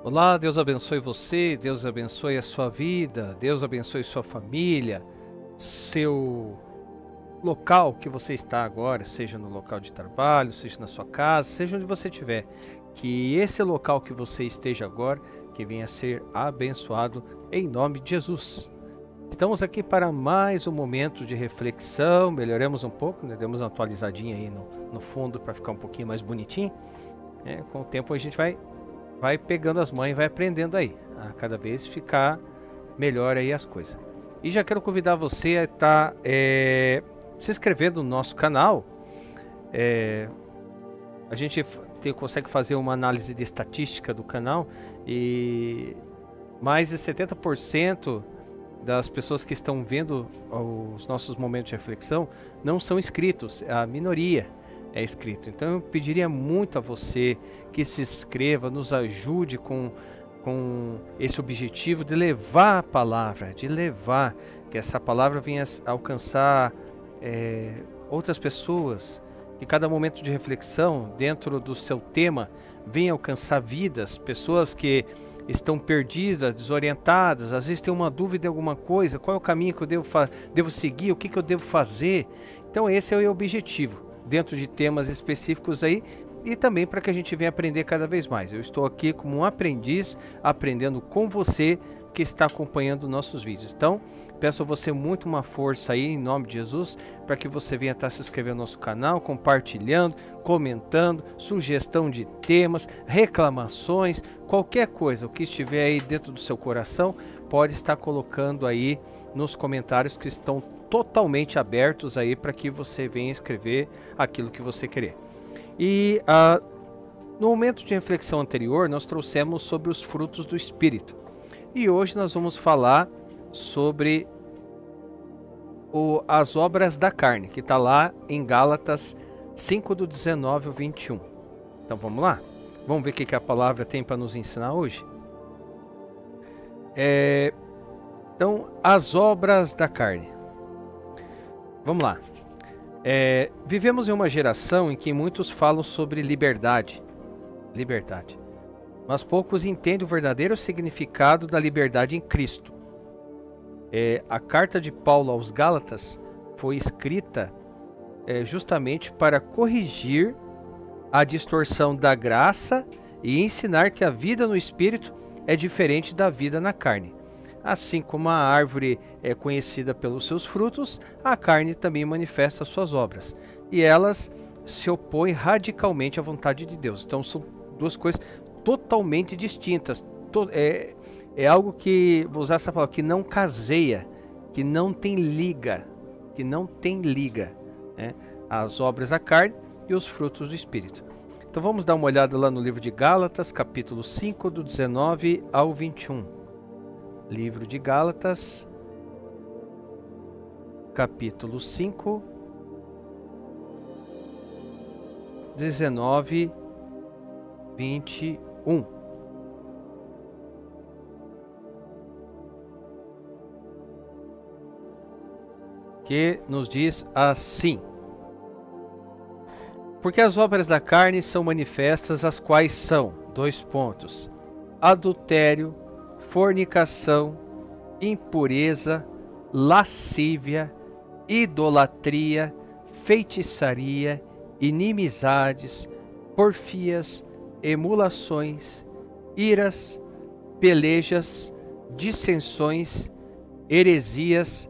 Olá, Deus abençoe você, Deus abençoe a sua vida, Deus abençoe sua família, seu local que você está agora, seja no local de trabalho, seja na sua casa, seja onde você estiver. Que esse local que você esteja agora, que venha a ser abençoado em nome de Jesus. Estamos aqui para mais um momento de reflexão, melhoramos um pouco, né? Demos uma atualizadinha aí no fundo para ficar um pouquinho mais bonitinho. Com o tempo a gente vai pegando as mães, vai aprendendo aí, a cada vez ficar melhor aí as coisas. E já quero convidar você a estar se inscrevendo no nosso canal. A gente consegue fazer uma análise de estatística do canal e mais de 70% das pessoas que estão vendo os nossos momentos de reflexão não são inscritos, a minoria é inscrito. Então eu pediria muito a você que se inscreva, nos ajude com esse objetivo de levar a palavra, que essa palavra venha alcançar outras pessoas, que cada momento de reflexão dentro do seu tema venha alcançar vidas, pessoas que estão perdidas, desorientadas, às vezes tem uma dúvida em alguma coisa, qual é o caminho que eu devo seguir, o que eu devo fazer. Então esse é o objetivo, dentro de temas específicos aí, e também para que a gente venha aprender cada vez mais. Eu estou aqui como um aprendiz, aprendendo com você que está acompanhando nossos vídeos. Então, peço a você muito uma força aí, em nome de Jesus, para que você venha estar se inscrevendo no nosso canal, compartilhando, comentando, sugestão de temas, reclamações, qualquer coisa, o que estiver aí dentro do seu coração, pode estar colocando aí nos comentários, que estão totalmente abertos aí para que você venha escrever aquilo que você querer. E no momento de reflexão anterior, nós trouxemos sobre os frutos do Espírito. E hoje nós vamos falar sobre as obras da carne, que está lá em Gálatas 5, do 19 ao 21. Então vamos lá? Vamos ver o que a palavra tem para nos ensinar hoje? Então, as obras da carne. Vamos lá. Vivemos em uma geração em que muitos falam sobre liberdade, mas poucos entendem o verdadeiro significado da liberdade em Cristo. A carta de Paulo aos Gálatas foi escrita justamente para corrigir a distorção da graça e ensinar que a vida no Espírito é diferente da vida na carne. Assim como a árvore é conhecida pelos seus frutos, a carne também manifesta suas obras, e elas se opõem radicalmente à vontade de Deus. Então são duas coisas totalmente distintas. É algo que, vou usar essa palavra, que não caseia, que não tem liga, né? As obras da carne e os frutos do Espírito. Então vamos dar uma olhada lá no livro de Gálatas, capítulo 5, do 19 ao 21. Livro de Gálatas, capítulo 5, 19, 21. Que nos diz assim: porque as obras da carne são manifestas, as quais são, adultério, fornicação, impureza, lascívia, idolatria, feitiçaria, inimizades, porfias, emulações, iras, pelejas, dissensões, heresias,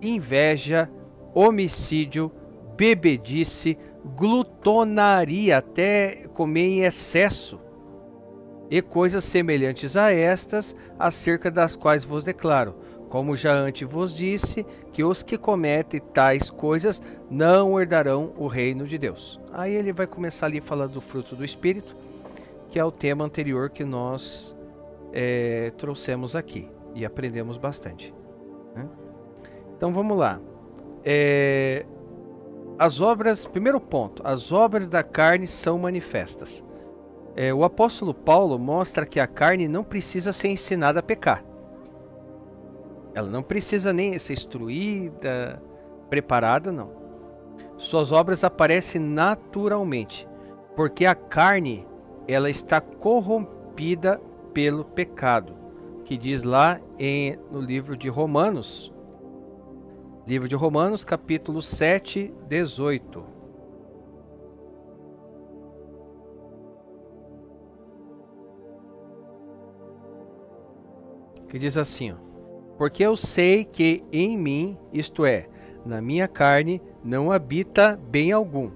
inveja, homicídio, bebedice, glutonaria, até comer em excesso, e coisas semelhantes a estas, acerca das quais vos declaro, como já antes vos disse, que os que cometem tais coisas não herdarão o reino de Deus. Aí ele vai começar ali falando do fruto do Espírito, que é o tema anterior que nós trouxemos aqui e aprendemos bastante, né? Então vamos lá. Primeiro ponto, as obras da carne são manifestas. O apóstolo Paulo mostra que a carne não precisa ser ensinada a pecar. Ela não precisa nem ser instruída, preparada, não. Suas obras aparecem naturalmente, porque a carne ela está corrompida pelo pecado, que diz lá no livro de Romanos, capítulo 7, 18. Que diz assim, ó: porque eu sei que em mim, isto é, na minha carne, não habita bem algum.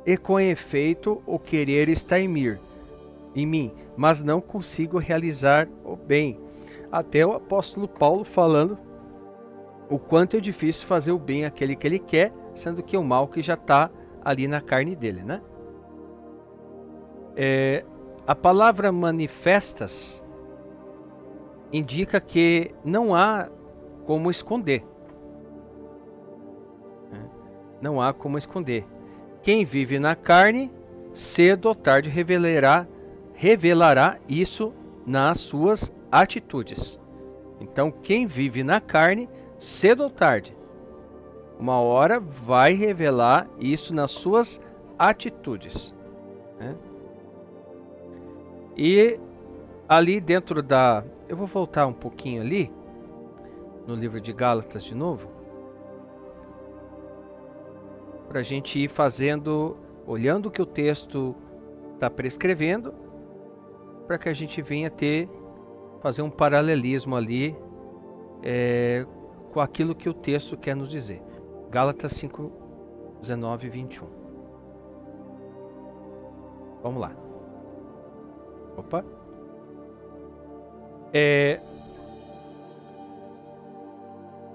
E com efeito o querer está em mim, mas não consigo realizar o bem. Até o apóstolo Paulo falando o quanto é difícil fazer o bem àquele que ele quer, sendo que o mal que já está ali na carne dele, né? A palavra manifestas indica que não há como esconder. Não há como esconder. Quem vive na carne, cedo ou tarde revelará isso nas suas atitudes. Então, quem vive na carne, cedo ou tarde, uma hora vai revelar isso nas suas atitudes, né? E ali dentro eu vou voltar um pouquinho ali, no livro de Gálatas de novo, para a gente ir fazendo, olhando o que o texto está prescrevendo, para que a gente venha fazer um paralelismo ali com aquilo que o texto quer nos dizer. Gálatas 5, 19 e 21. Vamos lá. Opa.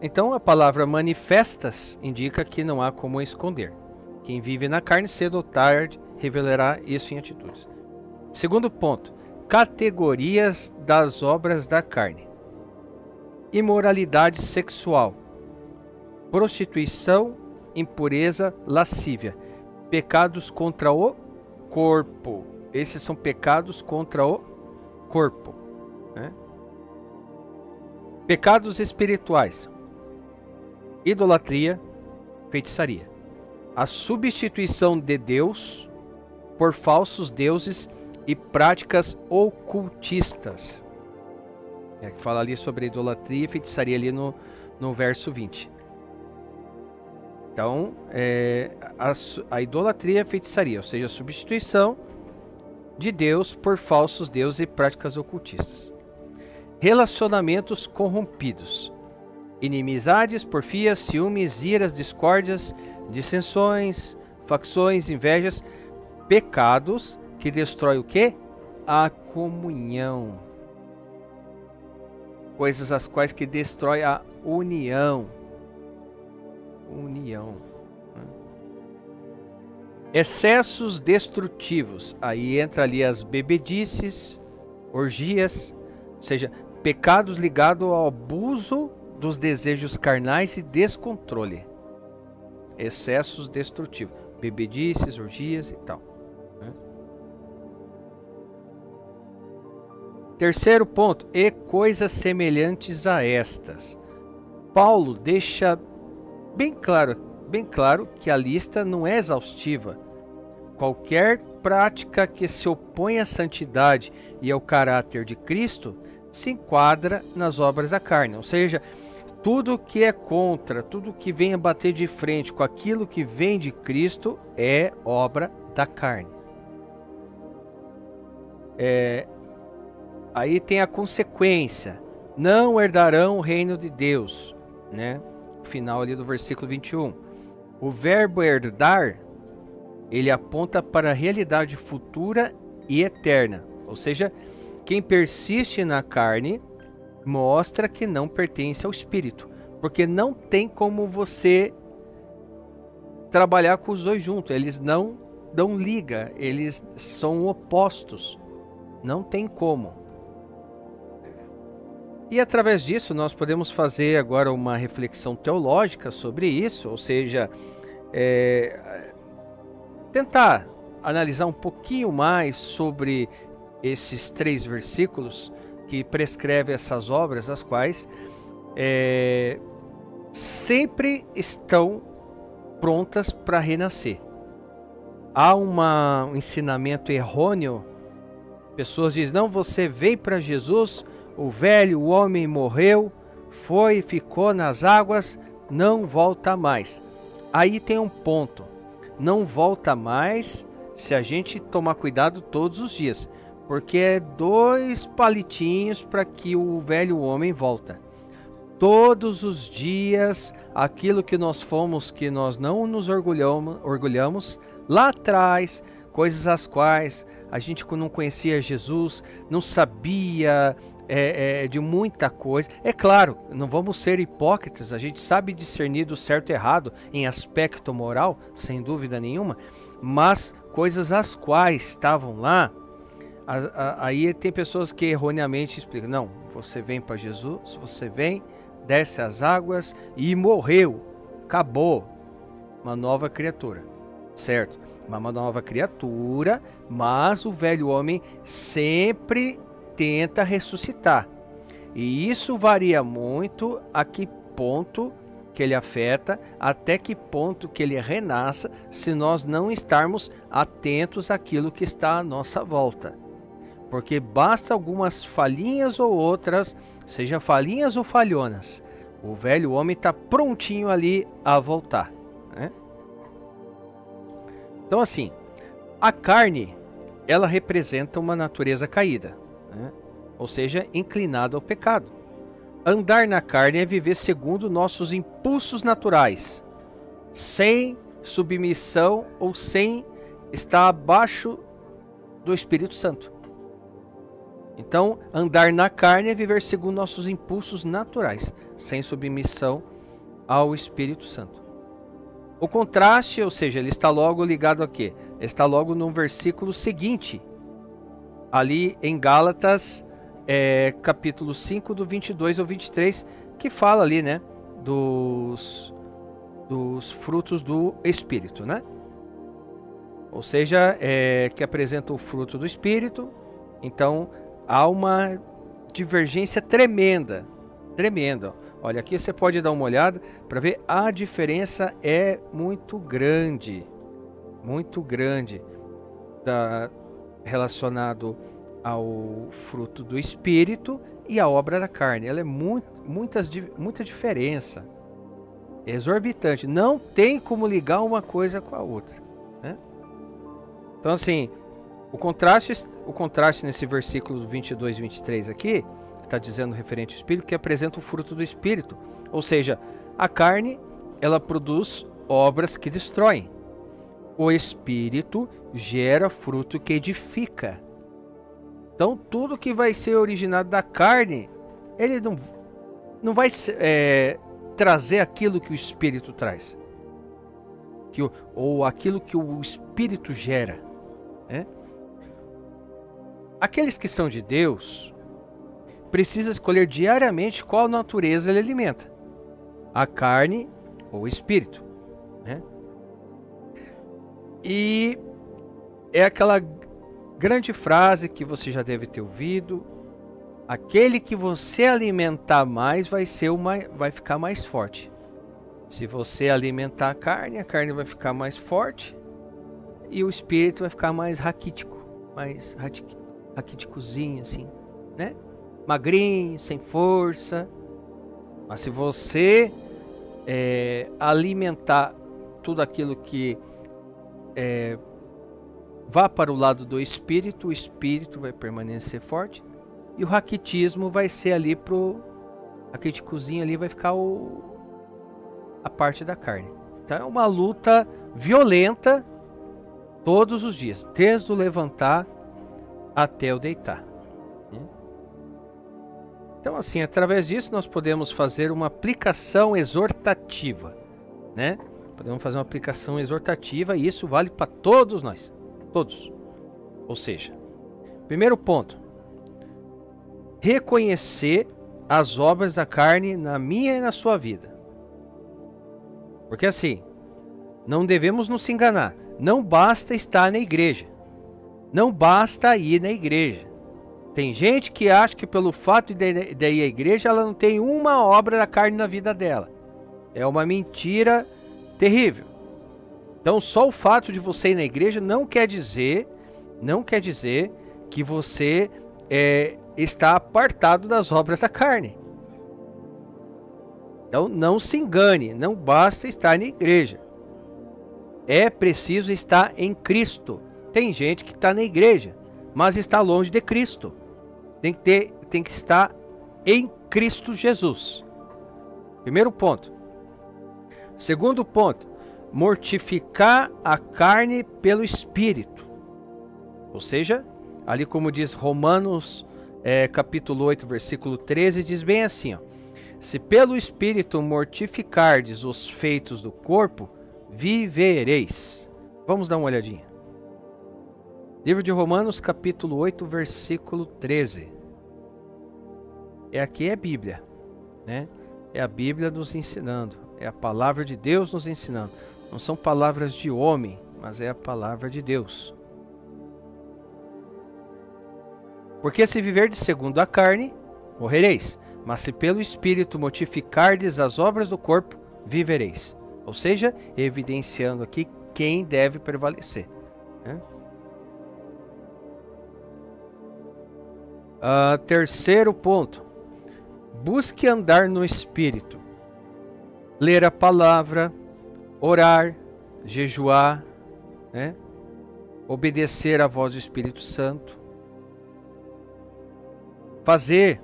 Então a palavra manifestas indica que não há como esconder. Quem vive na carne, cedo ou tarde, revelará isso em atitudes. Segundo ponto, categorias das obras da carne: imoralidade sexual, prostituição, impureza, lascívia, pecados contra o corpo. Esses são pecados contra o corpo, né? Pecados espirituais: idolatria, feitiçaria, a substituição de Deus por falsos deuses e práticas ocultistas. Que fala ali sobre idolatria e feitiçaria ali no verso 20. Então, a idolatria e a feitiçaria, ou seja, a substituição de Deus por falsos deuses e práticas ocultistas. Relacionamentos corrompidos: inimizades, porfias, ciúmes, iras, discórdias, dissensões, facções, invejas, pecados que destrói o quê? A comunhão. Coisas as quais que destrói a união. Excessos destrutivos. Aí entra ali as bebedices, orgias, ou seja, pecados ligados ao abuso dos desejos carnais e descontrole. Excessos destrutivos. Bebedices, orgias e tal. Terceiro ponto, e coisas semelhantes a estas. Paulo deixa bem claro que a lista não é exaustiva. Qualquer prática que se opõe à santidade e ao caráter de Cristo se enquadra nas obras da carne. Ou seja, tudo que é contra, tudo que vem a bater de frente com aquilo que vem de Cristo é obra da carne. Aí tem a consequência: não herdarão o reino de Deus, né? O final ali do versículo 21. O verbo herdar, ele aponta para a realidade futura e eterna. Ou seja, quem persiste na carne mostra que não pertence ao Espírito, porque não tem como você trabalhar com os dois juntos. Eles não dão liga, eles são opostos. Não tem como. E através disso nós podemos fazer agora uma reflexão teológica sobre isso, ou seja, tentar analisar um pouquinho mais sobre esses 3 versículos que prescrevem essas obras, as quais sempre estão prontas para renascer. Há um ensinamento errôneo Pessoas dizem, não, você veio para Jesus, o velho, o homem morreu, foi, ficou nas águas, não volta mais. Aí tem um ponto, não volta mais se a gente tomar cuidado todos os dias, porque é 2 palitinhos para que o velho homem volta. Todos os dias, aquilo que nós fomos, que nós não nos orgulhamos lá atrás, coisas as quais a gente não conhecia Jesus, não sabia de muita coisa. É claro, não vamos ser hipócritas, a gente sabe discernir do certo e errado em aspecto moral, sem dúvida nenhuma, mas coisas as quais estavam lá, aí tem pessoas que erroneamente explicam, não, você vem para Jesus, você vem, desce as águas e morreu, acabou, uma nova criatura, certo? Uma nova criatura, mas o velho homem sempre tenta ressuscitar. E isso varia muito a que ponto que ele afeta, até que ponto que ele renasça, se nós não estarmos atentos àquilo que está à nossa volta. Porque basta algumas falhinhas ou outras, sejam falhinhas ou falhonas, o velho homem está prontinho ali a voltar, né? Então assim, a carne, ela representa uma natureza caída, né? Ou seja, inclinada ao pecado. Andar na carne é viver segundo nossos impulsos naturais, sem submissão ou sem estar abaixo do Espírito Santo. Então, andar na carne é viver segundo nossos impulsos naturais, sem submissão ao Espírito Santo. O contraste, ou seja, ele está logo ligado a quê? Está logo no versículo seguinte, ali em Gálatas, capítulo 5, do 22 ao 23, que fala ali, né, dos frutos do Espírito, né? Ou seja, que apresenta o fruto do Espírito. Então, há uma divergência tremenda, tremenda. Olha, aqui você pode dar uma olhada para ver, a diferença é muito grande relacionado ao fruto do Espírito e à obra da carne. Ela é muita diferença, é exorbitante, não tem como ligar uma coisa com a outra, né? Então assim, o contraste nesse versículo 22 e 23 aqui, está dizendo referente ao Espírito, que apresenta o fruto do Espírito. Ou seja, a carne, ela produz obras que destroem. O Espírito gera fruto que edifica. Então, tudo que vai ser originado da carne, ele não vai trazer aquilo que o Espírito traz. Ou aquilo que o Espírito gera, né? Aqueles que são de Deus precisam escolher diariamente qual natureza ele alimenta, a carne ou o espírito, né? E é aquela grande frase que você já deve ter ouvido: aquele que você alimentar mais vai ficar mais forte. Se você alimentar a carne vai ficar mais forte e o espírito vai ficar mais raquítico, mais raquíticozinho assim, né? Magrinho, sem força. Mas se você alimentar tudo aquilo que vá para o lado do espírito, o espírito vai permanecer forte e o raquitismo vai ser ali raquíticozinho ali, vai ficar a parte da carne. Então é uma luta violenta todos os dias, desde o levantar até o deitar. Então assim, através disso nós podemos fazer uma aplicação exortativa, né? Podemos fazer uma aplicação exortativa e isso vale para todos nós, todos. Ou seja, primeiro ponto, reconhecer as obras da carne na minha e na sua vida. Porque assim, não devemos nos enganar, não basta estar na igreja, não basta ir na igreja. Tem gente que acha que pelo fato de ir à igreja, ela não tem uma obra da carne na vida dela. É uma mentira terrível. Então, só o fato de você ir na igreja não quer dizer que você está apartado das obras da carne. Então não se engane, não basta estar na igreja. É preciso estar em Cristo. Tem gente que está na igreja, mas está longe de Cristo. Tem que estar em Cristo Jesus. Primeiro ponto. Segundo ponto, mortificar a carne pelo Espírito. Ou seja, ali como diz Romanos capítulo 8, versículo 13, diz bem assim, ó: se pelo Espírito mortificardes os feitos do corpo, vivereis. Vamos dar uma olhadinha. Livro de Romanos, capítulo 8, versículo 13. Aqui é Bíblia, né? É a Bíblia nos ensinando. É a palavra de Deus nos ensinando. Não são palavras de homem, mas é a palavra de Deus. Porque se viverdes segundo a carne, morrereis. Mas se pelo Espírito mortificardes as obras do corpo, vivereis. Ou seja, evidenciando aqui quem deve prevalecer, né? Terceiro ponto. Busque andar no Espírito. Ler a palavra, orar, jejuar, né? Obedecer à voz do Espírito Santo. Fazer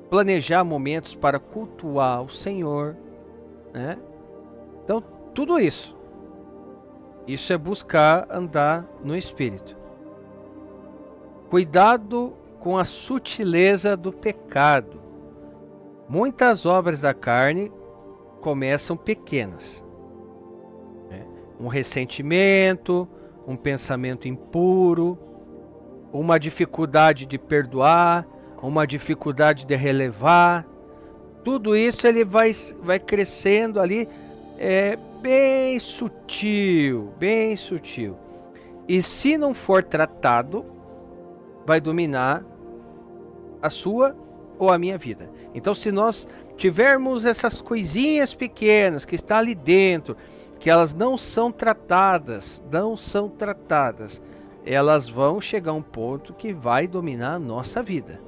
planejar momentos para cultuar o Senhor, né? Então, tudo isso é buscar andar no Espírito. Cuidado com a sutileza do pecado. Muitas obras da carne começam pequenas, né? Um ressentimento, um pensamento impuro, uma dificuldade de perdoar, uma dificuldade de relevar. Tudo isso ele vai crescendo ali, bem sutil, bem sutil. E se não for tratado, vai dominar a sua ou a minha vida. Então, se nós tivermos essas coisinhas pequenas que está ali dentro, que elas não são tratadas, elas vão chegar a um ponto que vai dominar a nossa vida.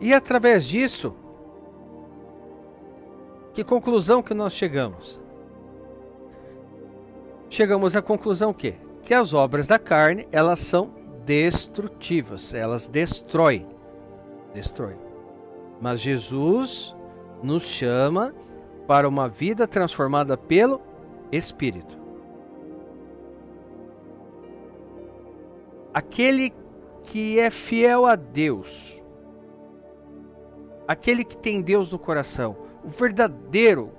E através disso, que conclusão que nós chegamos? Chegamos à conclusão que as obras da carne, elas são destrutivas, elas destroem. Mas Jesus nos chama para uma vida transformada pelo Espírito. Aquele que é fiel a Deus, aquele que tem Deus no coração, o verdadeiro,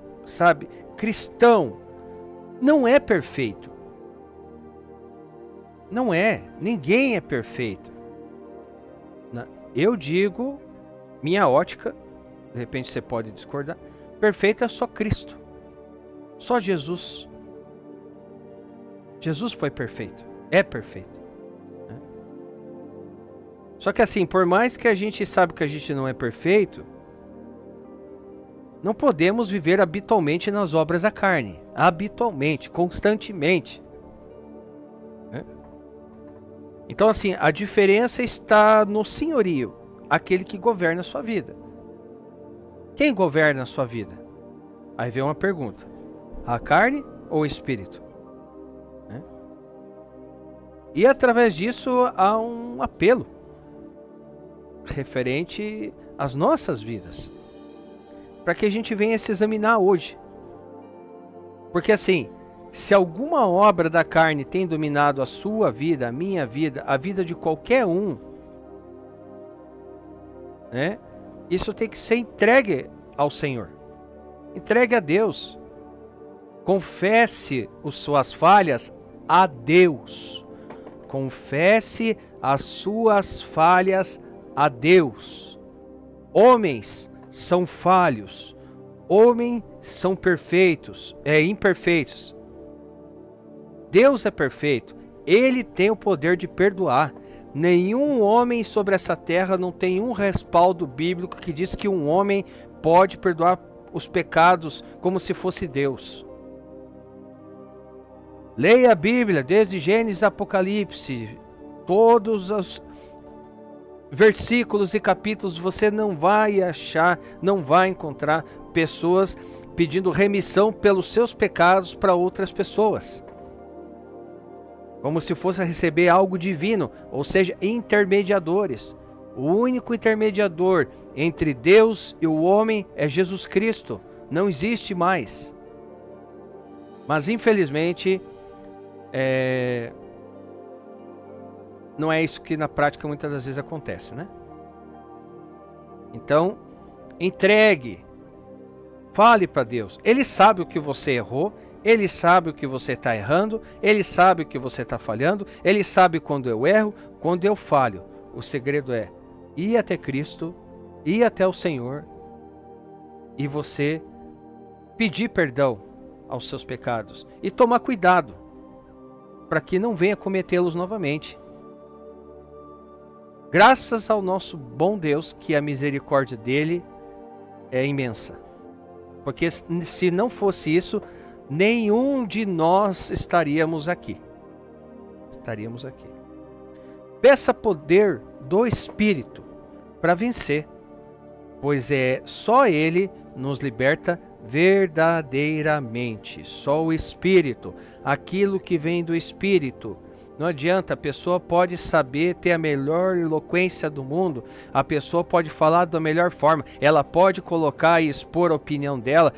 cristão, não é perfeito. Não é, ninguém é perfeito. Eu digo, minha ótica, de repente você pode discordar, perfeito é só Cristo. Só Jesus. Jesus foi perfeito, é perfeito, né? Só que assim, por mais que a gente sabe que a gente não é perfeito, não podemos viver habitualmente nas obras da carne. Habitualmente, constantemente, né? Então assim, a diferença está no senhorio, aquele que governa a sua vida. Quem governa a sua vida? Aí vem uma pergunta: a carne ou o Espírito? Né? E através disso há um apelo referente às nossas vidas, para que a gente venha se examinar hoje. Porque assim, se alguma obra da carne tem dominado a sua vida, a minha vida, a vida de qualquer um, né? Isso tem que ser entregue ao Senhor. Entregue a Deus. Confesse as suas falhas a Deus. Confesse as suas falhas a Deus. Homens são falhos. Homens são imperfeitos. Deus é perfeito. Ele tem o poder de perdoar. Nenhum homem sobre essa terra não tem um respaldo bíblico que diz que um homem pode perdoar os pecados como se fosse Deus. Leia a Bíblia, desde Gênesis a Apocalipse, todos os versículos e capítulos, você não vai achar, não vai encontrar pessoas pedindo remissão pelos seus pecados para outras pessoas, como se fosse receber algo divino, ou seja, intermediadores. O único intermediador entre Deus e o homem é Jesus Cristo, não existe mais. Mas infelizmente, não é isso que na prática muitas das vezes acontece, né? Então, entregue, fale para Deus. Ele sabe o que você errou, Ele sabe o que você está errando, Ele sabe o que você está falhando, Ele sabe quando eu erro, quando eu falho. O segredo é ir até Cristo, ir até o Senhor e você pedir perdão aos seus pecados e tomar cuidado para que não venha cometê-los novamente. Graças ao nosso bom Deus, que a misericórdia dele é imensa. Porque se não fosse isso, nenhum de nós estaríamos aqui. Peça poder do Espírito para vencer, pois é só Ele nos liberta verdadeiramente. Só o Espírito, aquilo que vem do Espírito. Não adianta, a pessoa pode saber, ter a melhor eloquência do mundo, a pessoa pode falar da melhor forma, ela pode colocar e expor a opinião dela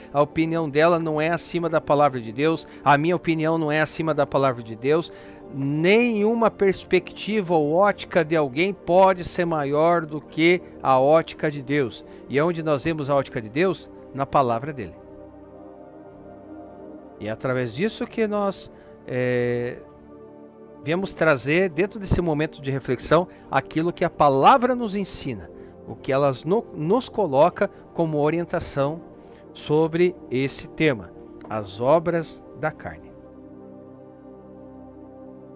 não é acima da palavra de Deus, a minha opinião não é acima da palavra de Deus, nenhuma perspectiva ou ótica de alguém pode ser maior do que a ótica de Deus. E onde nós vemos a ótica de Deus? Na palavra dele. E é através disso que nós viemos trazer, dentro desse momento de reflexão, aquilo que a palavra nos ensina, o que ela nos coloca como orientação sobre esse tema, as obras da carne.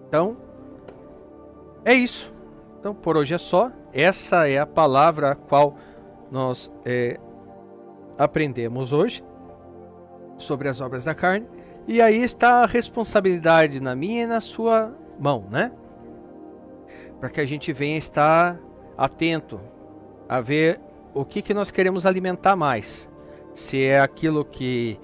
Então, é isso. Então, por hoje é só. Essa é a palavra a qual nós aprendemos hoje sobre as obras da carne. E aí está a responsabilidade na minha e na sua mão, né? Para que a gente venha estar atento a ver o que nós queremos alimentar mais. Se é aquilo que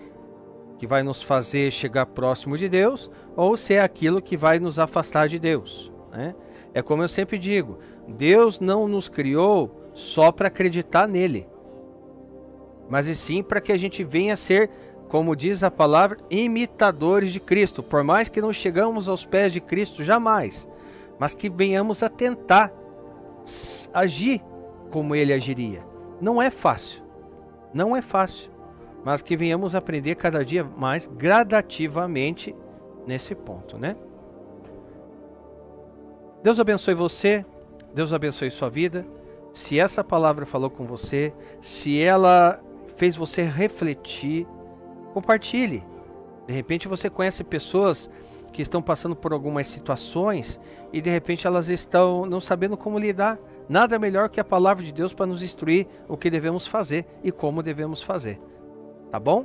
vai nos fazer chegar próximo de Deus, ou se é aquilo que vai nos afastar de Deus, né? É como eu sempre digo, Deus não nos criou só para acreditar nele, mas e sim para que a gente venha a ser, como diz a palavra, imitadores de Cristo. Por mais que não chegamos aos pés de Cristo, jamais, mas que venhamos a tentar agir como ele agiria. Não é fácil, mas que venhamos aprender cada dia mais gradativamente nesse ponto, né? Deus abençoe você, Deus abençoe sua vida. Se essa palavra falou com você, se ela fez você refletir, compartilhe. De repente você conhece pessoas que estão passando por algumas situações e de repente elas estão não sabendo como lidar. Nada melhor que a palavra de Deus para nos instruir o que devemos fazer e como devemos fazer. Tá bom?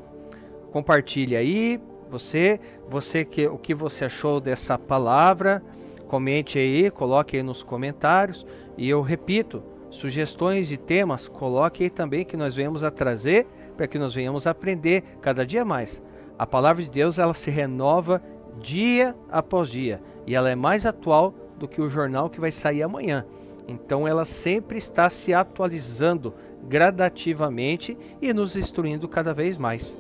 Compartilhe aí, o que você achou dessa palavra, comente aí, coloque aí nos comentários. E eu repito, sugestões de temas, coloque aí também que nós venhamos a trazer, para que nós venhamos a aprender cada dia mais. A palavra de Deus, ela se renova dia após dia, e ela é mais atual do que o jornal que vai sair amanhã. Então ela sempre está se atualizando gradativamente e nos instruindo cada vez mais.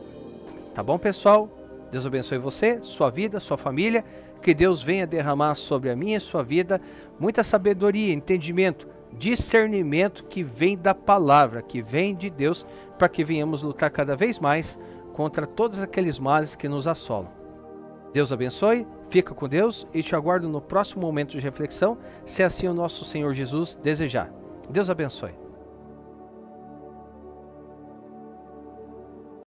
Tá bom, pessoal? Deus abençoe você, sua vida, sua família. Que Deus venha derramar sobre a minha e sua vida muita sabedoria, entendimento, discernimento que vem da palavra, que vem de Deus, para que venhamos lutar cada vez mais contra todos aqueles males que nos assolam. Deus abençoe, fica com Deus e te aguardo no próximo momento de reflexão, se assim o nosso Senhor Jesus desejar. Deus abençoe.